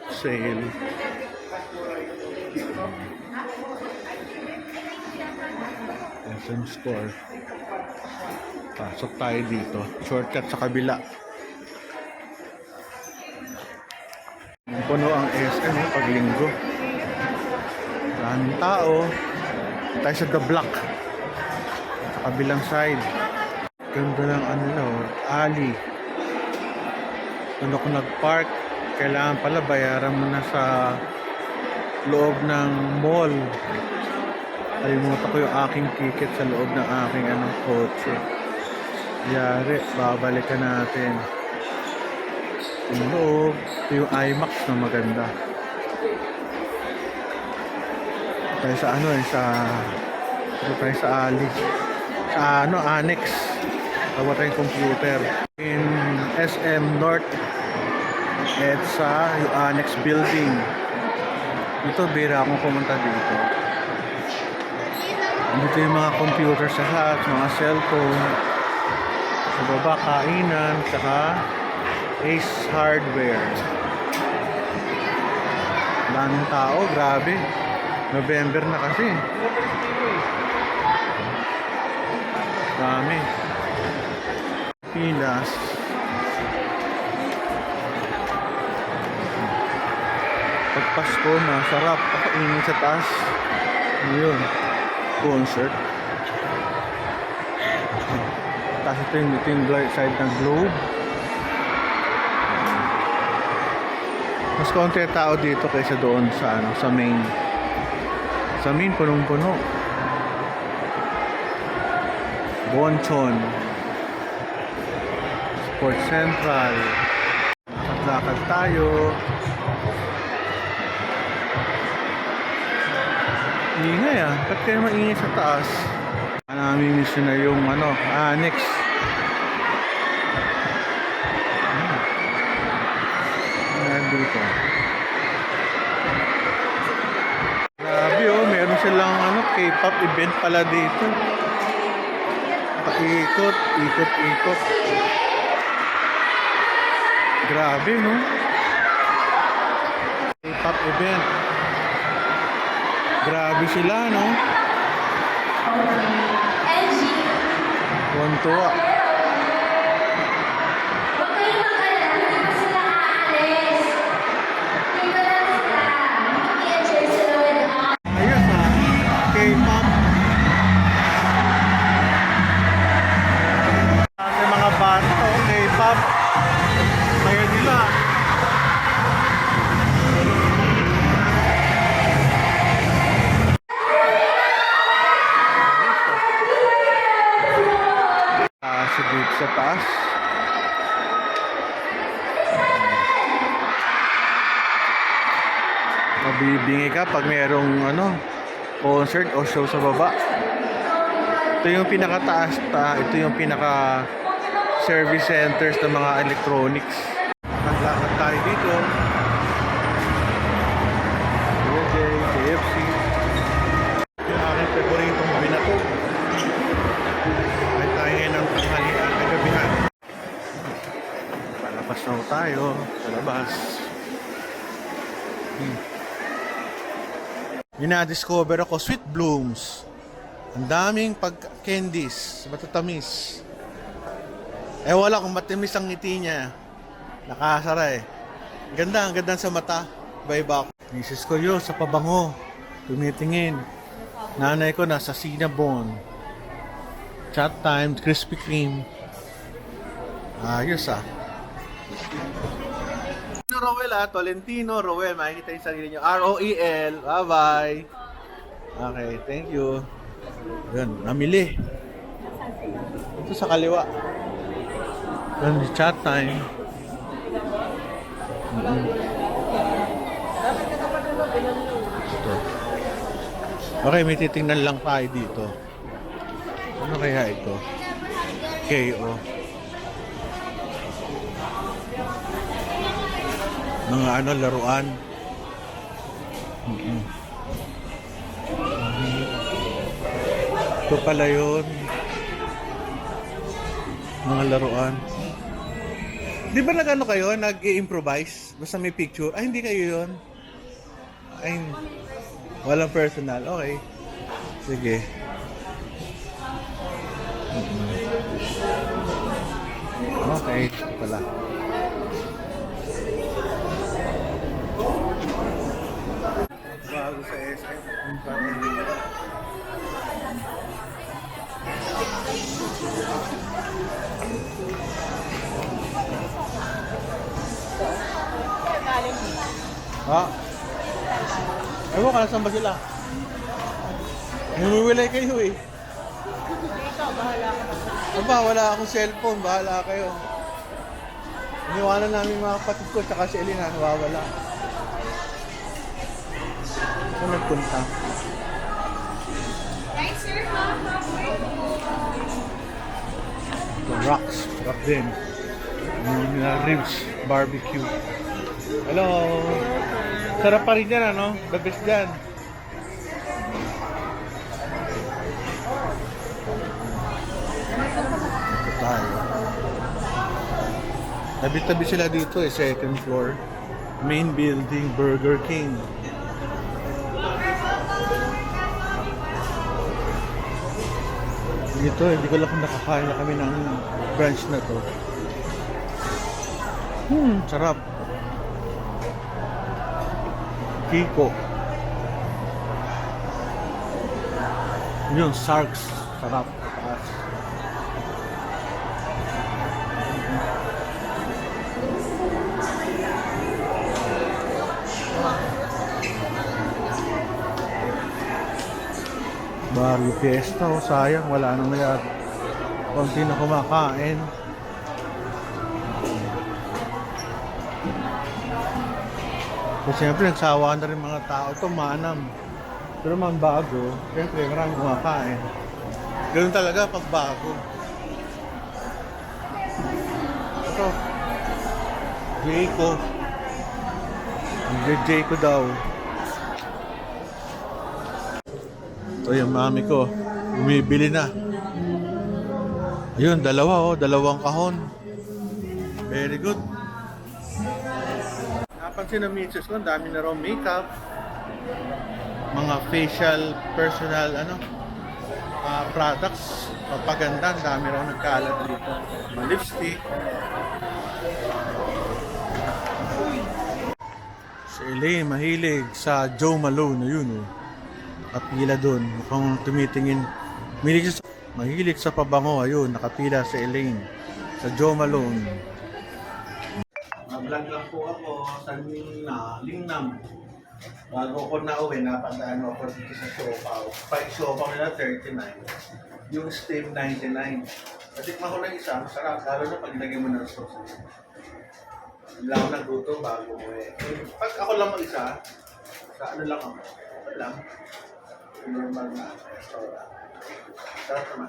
Sale. SM Store. Pasok tayo dito. Shortcut sa kabila. Puno ang SM pag linggo. Maraming tao. Tayo sa The Block. Sa kabilang side. Ganda lang alley. Kung ako nag-park, kailangan pala bayaran mo na sa loob ng mall. Kalimutan ko yung aking ticket sa loob ng aking kotse. Yari, babalikan natin. Yung loob, ito yung IMAX na maganda. Tayo sa tayo sa alley. Sa annex. Tawa tayong computer. In SM North. At sa yung annex building. Dito, bira akong pumunta dito. Dito yung mga computer sa lahat, mga cellphone. Sa baba, kainan, saka Ace Hardware. Daming tao, grabe. November na kasi. Dami. Pilas. Pag Pasko, masarap. Pakainin sa taas. Yun. Concert. Tapos ito yung side ng globe. Mas konti tao dito kaysa doon sa main. Sa main, punong-puno. Bonchon. Sport Central. Lakad tayo. Ingay ba't kayo maingay sa taas? Namimiss na yung annex. Dito. Grabe meron silang K-pop event pala dito. Paikot. Grabe K-pop event. Grabe sila, Tuwan-tuwa. Ayos K-pop. Kasi mga bata, K-pop. Kaya nila. Dito sa taas. Mabibingi ka pag mayroong concert o show sa baba. Ito yung pinakataas ito yung pinaka service centers ng mga electronics. Naglakad tayo dito. KFC. Yung aking paboritong binato. Palabas na tayo sa labas. Dinadiscover ako Sweet Blooms. Ang daming candies, matatamis. Wala kung matamis ang ngiti niya. Nakasara ang ganda sa mata. Iba ako. Misis ko yun sa pabango. Tumitingin. Nanay ko nasa Cinnabon. Chat time, Krispy Kreme. Ayos Roel Tolentino Roel, makikita yung sarili nyo. ROEL. Bye-bye. Okay, thank you. Yun, namili. Ito sa kaliwa. Yun, chat time. Ito. Okay, may titingnan lang tayo dito. Ano kaya ito? KO. Mga laruan. Ito pala yun. Mga laruan. Di ba nag-ano kayo? Nag-i-improvise? Basta may picture? Ay, hindi kayo yun. Ay, walang personal. Okay. Sige. Okay. Pala. Bago sa SM. Yung parang- Ha? Ewan ka, saan ba sila? Humiwalay kayo eh. Ikaw, bahala ka. Aba, wala akong cellphone. Bahala kayo. Iniwanan namin mga kapatid ko tsaka si Elena nawawala. Saan nagpunta? Guys, sir, The Rocks. Rock din. Yung ribs. Barbecue. Hello. Sarap pa rin yan, ano? The best dyan. Ito tayo. Tabi-tabi sila dito eh, second floor. Main building, Burger King. Dito, hindi ko lang kung nakakain na kami ng branch na to. Sarap. Kiko. Yun, Sharks. Sarap. Taas. Barrio Fiesta, oh, sayang, wala nang mayat. Konti na kumakain. So, siyempre, nagsawa na rin mga tao. Ito, manam. Pero man bago, siyempre, maraming kumakain. Ganun talaga pag bago. Ito, Jayco. Jayco daw. Ito yung mami ko. Bumibili na. Ayun, dalawa oh. Dalawang kahon. Very good. Napansin ng misis ko, ang dami na raw makeup. Mga facial, personal, products. Papaganda, ang dami raw nagkalat dito. Mga lipstick. Si Elaine, mahilig sa Joe Malone. Ayun oh. Nakapila doon. Mukhang tumitingin. Mahilig sa pabango. Ayun, nakapila si Elaine. Sa Joe Malone. Nag-vlog lang po ako sa Lingnam. Bago ko na uwi, napadaan ako dito sa Siopaw. Pag Siopaw nila, 39. Yung steam, 99. Natikman ko na isa, masarap. Lalo na pag lagyan mo ng sauce. Hindi lang ako nagluto bago uwi. Pag ako lang mag-isa, sa ano lang ako. Lang. Normal na restaurant. Sarap naman.